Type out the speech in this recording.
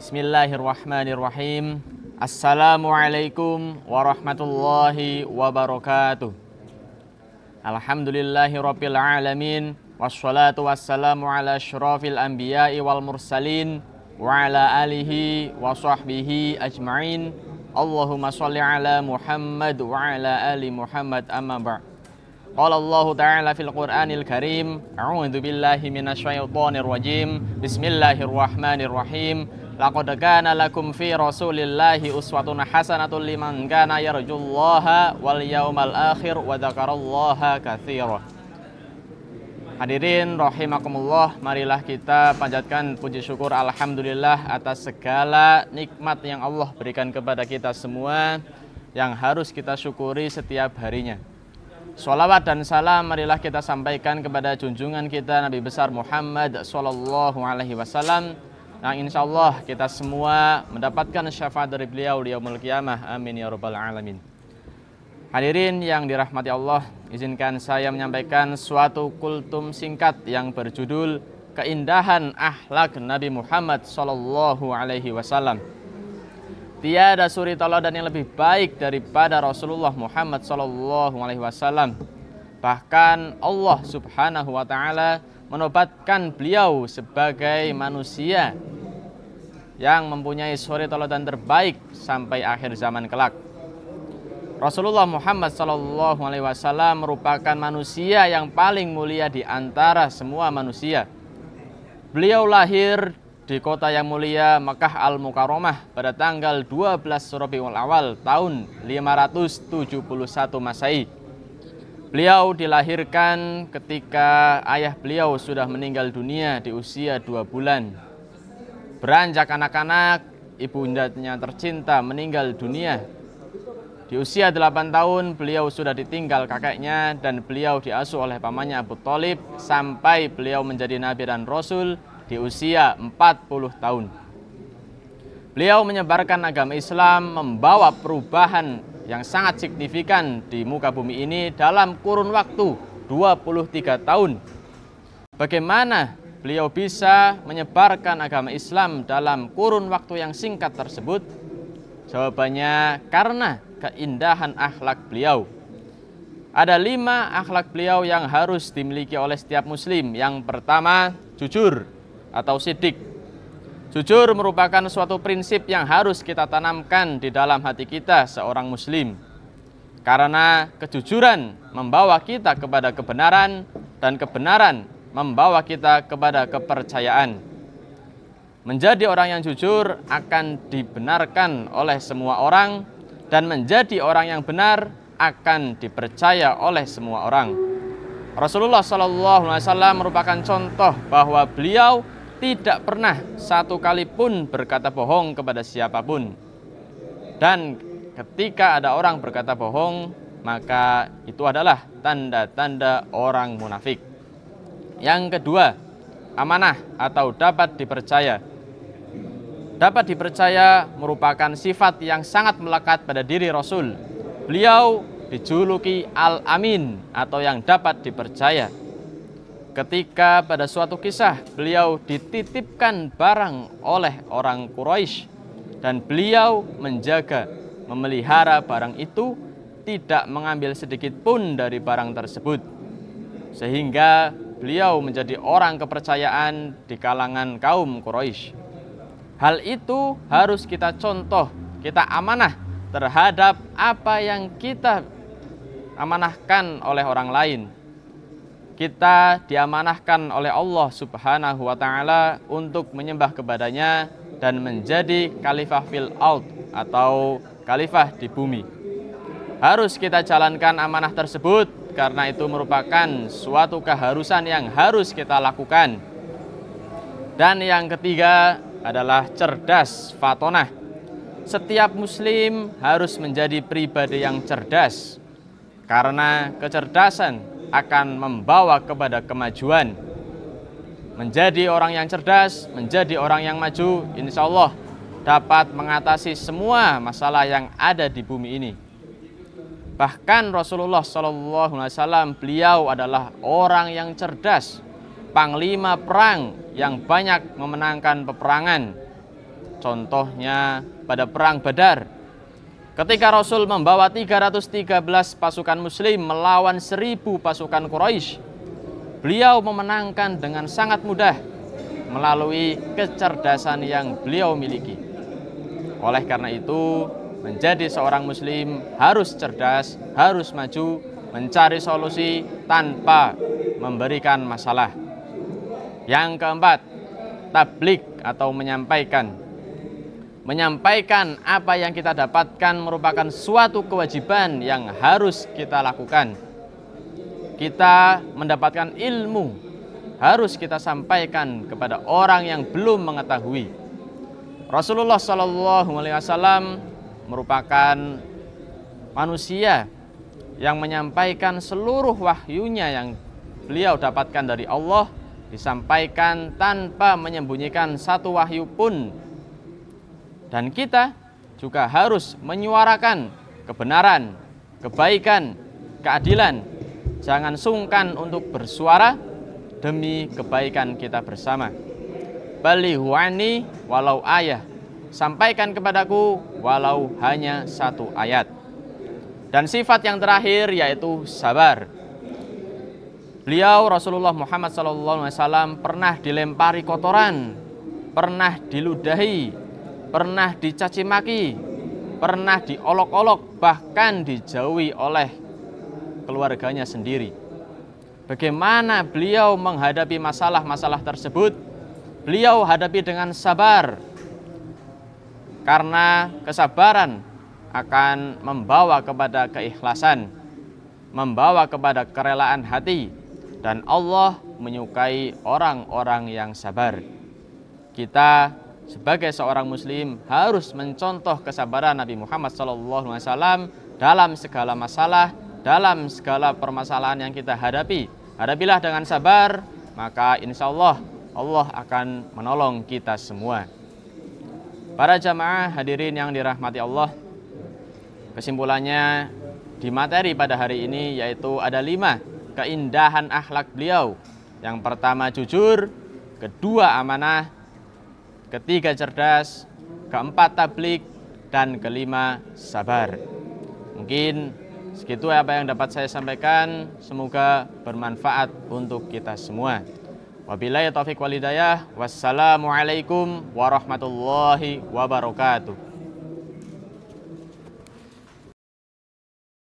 Bismillahirrahmanirrahim. Assalamualaikum warahmatullahi wabarakatuh. Alhamdulillahirabbil alamin, wassalatu wassalamu ala asyrafil anbiya'i wal mursalin wa ala alihi wa sahbihi ajma'in. Allahumma sholli ala Muhammad wa ala ali Muhammad, amma ba'd. Qala Allah Ta'ala fil Qur'anil Karim, a'udzu billahi minasyaitonir rajim. Bismillahirrahmanirrahim. Laqad kana lakum fi Rasulillahi uswatun hasanatun liman kana yarjullaha wal yaumal akhir wa dzakarallaha katsira. Hadirin rahimakumullah, marilah kita panjatkan puji syukur alhamdulillah atas segala nikmat yang Allah berikan kepada kita semua, yang harus kita syukuri setiap harinya. Sholawat dan salam marilah kita sampaikan kepada junjungan kita Nabi besar Muhammad sallallahu alaihi wasallam, yang insya Allah kita semua mendapatkan syafaat dari beliau di yaumul qiyamah. Amin ya rabbal alamin. Hadirin yang dirahmati Allah, izinkan saya menyampaikan suatu kultum singkat yang berjudul Keindahan Akhlak Nabi Muhammad sallallahu alaihi wasallam. Tiada suri tauladan yang lebih baik daripada Rasulullah Muhammad sallallahu alaihi wasallam. Bahkan Allah Subhanahu wa taala menobatkan beliau sebagai manusia yang mempunyai suri tauladan terbaik sampai akhir zaman kelak. Rasulullah Muhammad sallallahu alaihi wasallam merupakan manusia yang paling mulia di antara semua manusia. Beliau lahir di kota yang mulia Makkah Al-Mukarramah pada tanggal 12 Rabiul Awal tahun 571 Masehi. Beliau dilahirkan ketika ayah beliau sudah meninggal dunia di usia 2 bulan. Beranjak anak-anak, ibundanya tercinta meninggal dunia. Di usia 8 tahun beliau sudah ditinggal kakeknya dan beliau diasuh oleh pamannya Abu Thalib sampai beliau menjadi nabi dan rasul di usia 40 tahun. Beliau menyebarkan agama Islam, membawa perubahan yang sangat signifikan di muka bumi ini dalam kurun waktu 23 tahun. Bagaimana beliau bisa menyebarkan agama Islam dalam kurun waktu yang singkat tersebut? Jawabannya karena keindahan akhlak beliau. Ada 5 akhlak beliau yang harus dimiliki oleh setiap muslim. Yang pertama, jujur atau sidik. Jujur merupakan suatu prinsip yang harus kita tanamkan di dalam hati kita seorang muslim. Karena kejujuran membawa kita kepada kebenaran dan kebenaran membawa kita kepada kepercayaan. Menjadi orang yang jujur akan dibenarkan oleh semua orang, dan menjadi orang yang benar akan dipercaya oleh semua orang. Rasulullah SAW merupakan contoh bahwa beliau tidak pernah satu kali pun berkata bohong kepada siapapun. Dan ketika ada orang berkata bohong, maka itu adalah tanda-tanda orang munafik. Yang kedua, amanah atau dapat dipercaya. Dapat dipercaya merupakan sifat yang sangat melekat pada diri Rasul. Beliau dijuluki Al-Amin atau yang dapat dipercaya. Ketika pada suatu kisah beliau dititipkan barang oleh orang Quraisy dan beliau menjaga, memelihara barang itu, tidak mengambil sedikit pun dari barang tersebut, sehingga beliau menjadi orang kepercayaan di kalangan kaum Quraisy. Hal itu harus kita contoh, kita amanah terhadap apa yang kita amanahkan oleh orang lain. Kita diamanahkan oleh Allah Subhanahu wa taala untuk menyembah kepadanya dan menjadi khalifah fil ard atau khalifah di bumi. Harus kita jalankan amanah tersebut karena itu merupakan suatu keharusan yang harus kita lakukan. Dan yang ketiga adalah cerdas fatonah. Setiap muslim harus menjadi pribadi yang cerdas, karena kecerdasan akan membawa kepada kemajuan. Menjadi orang yang cerdas, menjadi orang yang maju, insya Allah dapat mengatasi semua masalah yang ada di bumi ini. Bahkan Rasulullah SAW, beliau adalah orang yang cerdas, panglima perang yang banyak memenangkan peperangan, Contohnya pada perang Badar, ketika Rasul membawa 313 pasukan muslim melawan 1000 pasukan Quraisy, beliau memenangkan dengan sangat mudah melalui kecerdasan yang beliau miliki. Oleh karena itu, menjadi seorang muslim harus cerdas, harus maju, mencari solusi tanpa memberikan masalah. Yang keempat, tablik atau menyampaikan. Menyampaikan apa yang kita dapatkan merupakan suatu kewajiban yang harus kita lakukan. Kita mendapatkan ilmu, harus kita sampaikan kepada orang yang belum mengetahui. Rasulullah SAW merupakan manusia yang menyampaikan seluruh wahyunya yang beliau dapatkan dari Allah, disampaikan tanpa menyembunyikan satu wahyu pun. Dan kita juga harus menyuarakan kebenaran, kebaikan, keadilan. Jangan sungkan untuk bersuara demi kebaikan kita bersama. Balighu anni walau ayah. Sampaikan kepadaku walau hanya satu ayat. Dan sifat yang terakhir yaitu sabar. Beliau Rasulullah Muhammad SAW pernah dilempari kotoran, pernah diludahi, pernah dicaci maki, pernah diolok-olok, bahkan dijauhi oleh keluarganya sendiri. Bagaimana beliau menghadapi masalah-masalah tersebut? Beliau hadapi dengan sabar, karena kesabaran akan membawa kepada keikhlasan, membawa kepada kerelaan hati, dan Allah menyukai orang-orang yang sabar. Kita sebagai seorang muslim harus mencontoh kesabaran Nabi Muhammad SAW dalam segala masalah, dalam segala permasalahan yang kita hadapi. Hadapilah dengan sabar, maka insya Allah Allah akan menolong kita semua. Para jamaah hadirin yang dirahmati Allah, kesimpulannya di materi pada hari ini yaitu ada 5 keindahan akhlak beliau. Yang pertama jujur, kedua amanah, ketiga cerdas, keempat tablik, dan kelima sabar. Mungkin segitu apa yang dapat saya sampaikan. Semoga bermanfaat untuk kita semua. Wabillahi taufiq wal hidayah. Wassalamualaikum warahmatullahi wabarakatuh.